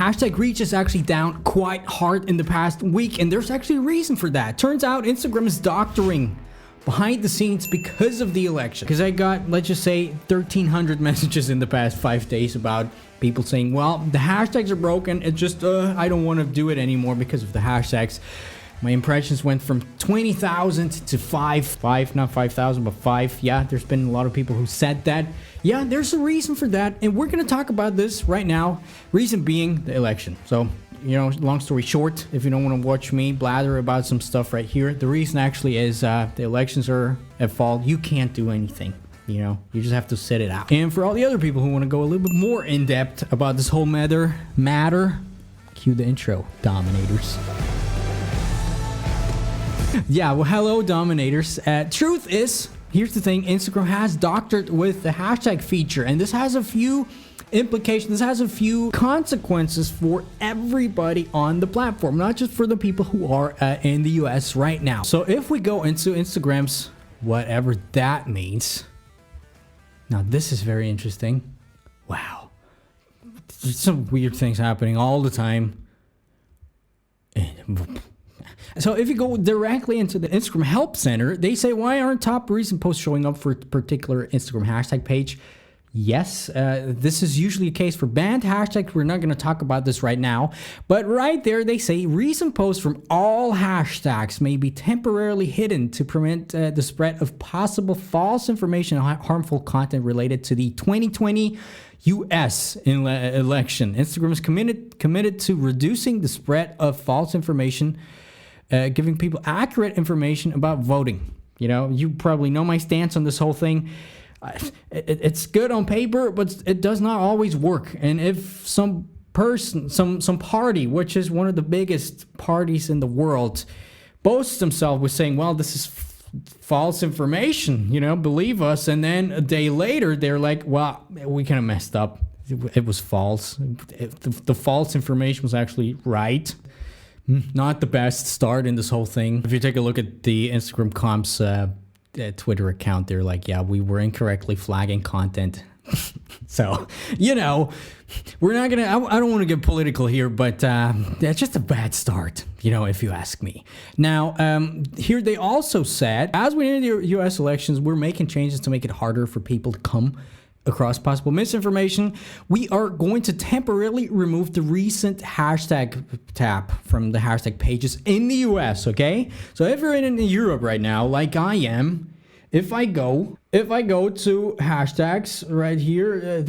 hashtag reach is actually down quite hard in the past week, and there's actually a reason for that. Turns out Instagram is doctoring behind the scenes because of the election. Because I got, let's just say, 1,300 messages in the past 5 days about people saying, well, the hashtags are broken. It's just, I don't want to do it anymore because of the hashtags. My impressions went from 20,000 to 5, not 5,000, but 5. Yeah, there's been a lot of people who said that. Yeah, there's a reason for that, and we're going to talk about this right now. Reason being the election. So, you know, long story short, if you don't want to watch me blather about some stuff right here, the reason actually is the elections are at fault. You can't do anything. You know, you just have to sit it out. And for all the other people who want to go a little bit more in depth about this whole matter, cue the intro, Dominators. Yeah, well, hello, Dominators. Truth is, here's the thing, Instagram has doctored with the hashtag feature, and this has a few implications, this has a few consequences for everybody on the platform, not just for the people who are in the US right now. So if we go into Instagram's, whatever that means, now this is very interesting. Wow. There's some weird things happening all the time. So if you go directly into the Instagram Help Center, they say, why aren't top recent posts showing up for a particular Instagram hashtag page? Yes, this is usually the case for banned hashtags. We're not going to talk about this right now. But right there, they say recent posts from all hashtags may be temporarily hidden to prevent the spread of possible false information and harmful content related to the 2020 U.S. election. Instagram is committed to reducing the spread of false information, giving people accurate information about voting. You know, you probably know my stance on this whole thing. It's good on paper, but it does not always work. And if some person, some party, which is one of the biggest parties in the world, boasts themselves with saying, well, this is false information, you know, believe us. And then a day later, they're like, well, we kind of messed up. It was false. The false information was actually right. Not the best start in this whole thing. If you take a look at the Instagram comps Twitter account, they're like, yeah, we were incorrectly flagging content. So, you know, we're not gonna, I don't want to get political here, but that's just a bad start, you know, if you ask me. Now, here they also said, as we enter the US elections, we're making changes to make it harder for people to come across possible misinformation. We are going to temporarily remove the recent hashtag tab from the hashtag pages in the US, okay? So if you're in Europe right now, like I am, if I go to hashtags right here,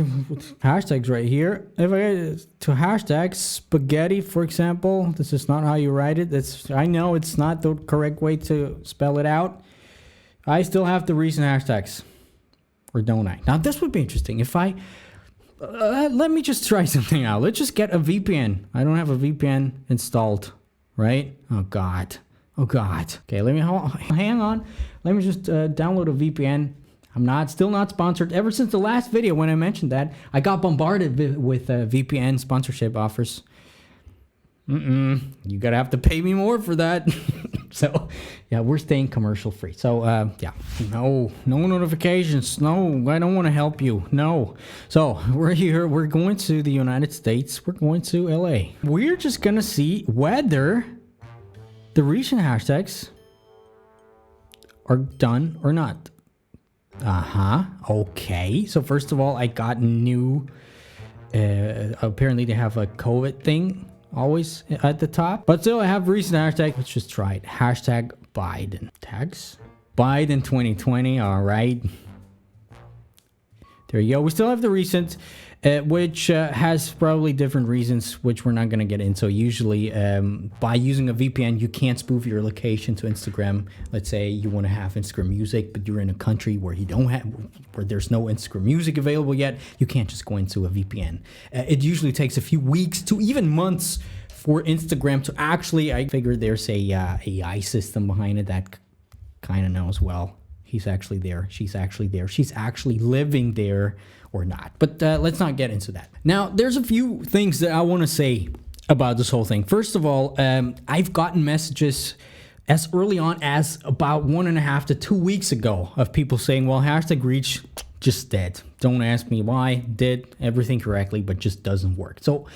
hashtags right here, if I go to hashtag spaghetti, for example, this is not how you write it. I know it's not the correct way to spell it out. I still have the recent hashtags. Or don't I? Now, this would be interesting. If I, let me just try something out. Let's just get a VPN. I don't have a VPN installed, right? Oh, God. Oh, God. Okay, hang on. Let me just download a VPN. I'm still not sponsored. Ever since the last video when I mentioned that, I got bombarded with VPN sponsorship offers. You gotta have to pay me more for that. So, yeah, we're staying commercial free. So, yeah, no notifications. No, I don't want to help you. No. So, we're here. We're going to the United States. We're going to LA. We're just gonna see whether the recent hashtags are done or not. Okay. So, first of all, I got new. Apparently, they have a COVID thing always at the top, but still I have recent hashtag. Let's just try it. Hashtag Biden tags Biden 2020. All right, there you go. We still have the recent, which has probably different reasons, which we're not going to get into. Usually, by using a VPN, you can't spoof your location to Instagram. Let's say you want to have Instagram music, but you're in a country where where there's no Instagram music available yet. You can't just go into a VPN. It usually takes a few weeks to even months for Instagram to actually. I figured there's a AI system behind it that kind of knows, well, he's actually there. She's actually there. She's actually living there. Or not. But let's not get into that. Now, there's a few things that I want to say about this whole thing. First of all, I've gotten messages as early on as about 1.5 to 2 weeks ago of people saying, well, hashtag reach just dead. Don't ask me why. Did everything correctly, but just doesn't work. So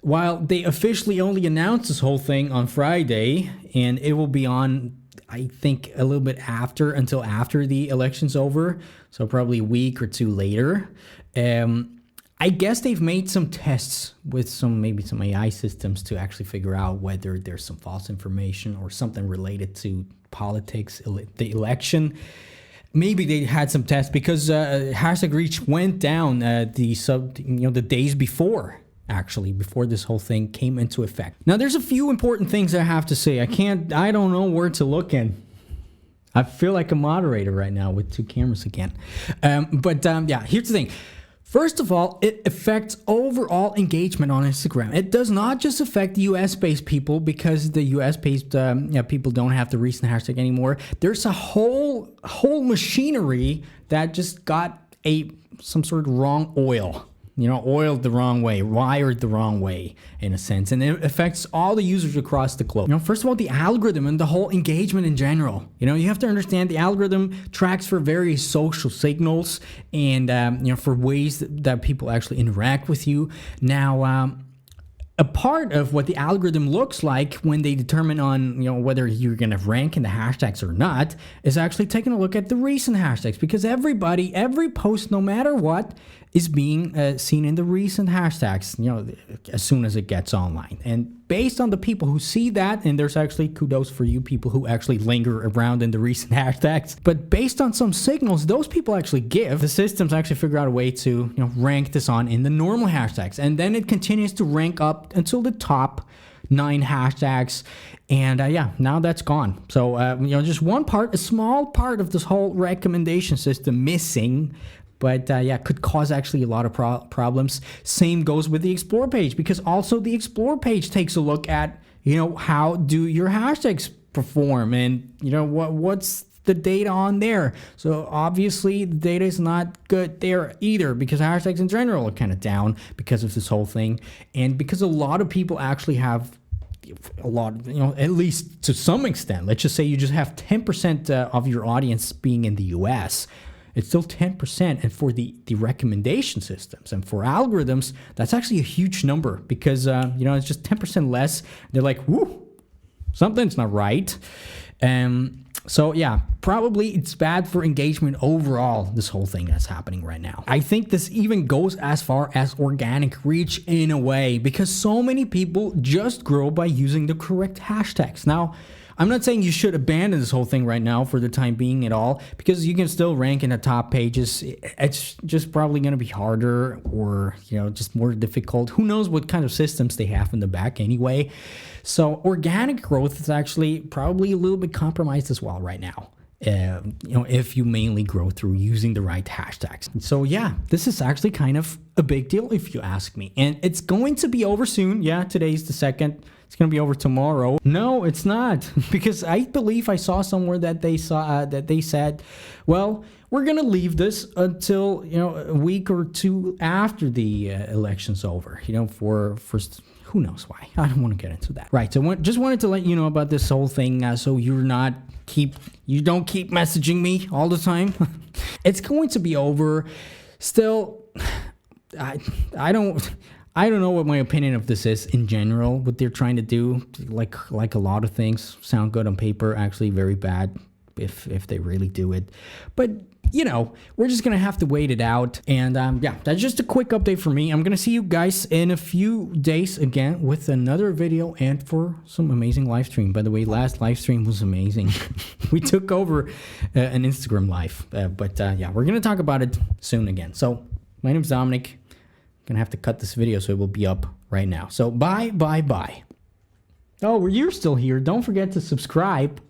while they officially only announced this whole thing on Friday, and it will be on, I think, a little bit until after the election's over, so probably a week or two later. I guess they've made some tests with maybe some AI systems to actually figure out whether there's some false information or something related to politics, the election. Maybe they had some tests because hashtag reach went down the days before. Actually, before this whole thing came into effect. Now, there's a few important things I have to say. I don't know where to look in. I feel like a moderator right now with two cameras again. Yeah, here's the thing. First of all, it affects overall engagement on Instagram. It does not just affect US-based people because the US-based people don't have the recent hashtag anymore. There's a whole machinery that just got some sort of wrong oil. Oiled the wrong way, wired the wrong way, in a sense. And it affects all the users across the globe. First of all, the algorithm and the whole engagement in general. You have to understand the algorithm tracks for various social signals and, for ways that people actually interact with you. Now, a part of what the algorithm looks like when they determine on, whether you're going to rank in the hashtags or not, is actually taking a look at the recent hashtags, because every post, no matter what, is being seen in the recent hashtags, as soon as it gets online. And based on the people who see that, and there's actually kudos for you people who actually linger around in the recent hashtags, but based on some signals those people actually give, the systems actually figure out a way to rank this on in the normal hashtags. And then it continues to rank up until the top 9 hashtags. And yeah, now that's gone. So, just a small part of this whole recommendation system missing. But yeah, could cause actually a lot of problems. Same goes with the Explore page, because also the Explore page takes a look at, how do your hashtags perform, and, what's the data on there. So obviously the data is not good there either, because hashtags in general are kind of down because of this whole thing. And because a lot of people actually have a lot, at least to some extent, let's just say you just have 10% of your audience being in the US. It's still 10%, and for the recommendation systems and for algorithms, that's actually a huge number, because it's just 10% less. They're like, whoo, something's not right. So yeah, probably it's bad for engagement overall, this whole thing that's happening right now. I think this even goes as far as organic reach in a way, because so many people just grow by using the correct hashtags. Now, I'm not saying you should abandon this whole thing right now for the time being at all, because you can still rank in the top pages. It's just probably going to be harder, or, just more difficult. Who knows what kind of systems they have in the back anyway. So organic growth is actually probably a little bit compromised as well right now. If you mainly grow through using the right hashtags. So yeah, this is actually kind of a big deal if you ask me. And it's going to be over soon. Yeah, today's the 2nd. It's going to be over tomorrow. No, it's not, because I believe I saw somewhere that they said, well, we're going to leave this until, a week or two after the election's over, for who knows why. I don't want to get into that. Right. So just wanted to let you know about this whole thing, so you don't keep messaging me all the time. It's going to be over. Still, I don't know what my opinion of this is in general, what they're trying to do. Like a lot of things sound good on paper, actually very bad if they really do it. But, we're just going to have to wait it out. And yeah, that's just a quick update for me. I'm going to see you guys in a few days again with another video and for some amazing live stream. By the way, last live stream was amazing. We took over an Instagram live. But yeah, we're going to talk about it soon again. So my name's Dominic. Gonna have to cut this video so it will be up right now. So bye. Oh, you're still here. Don't forget to subscribe.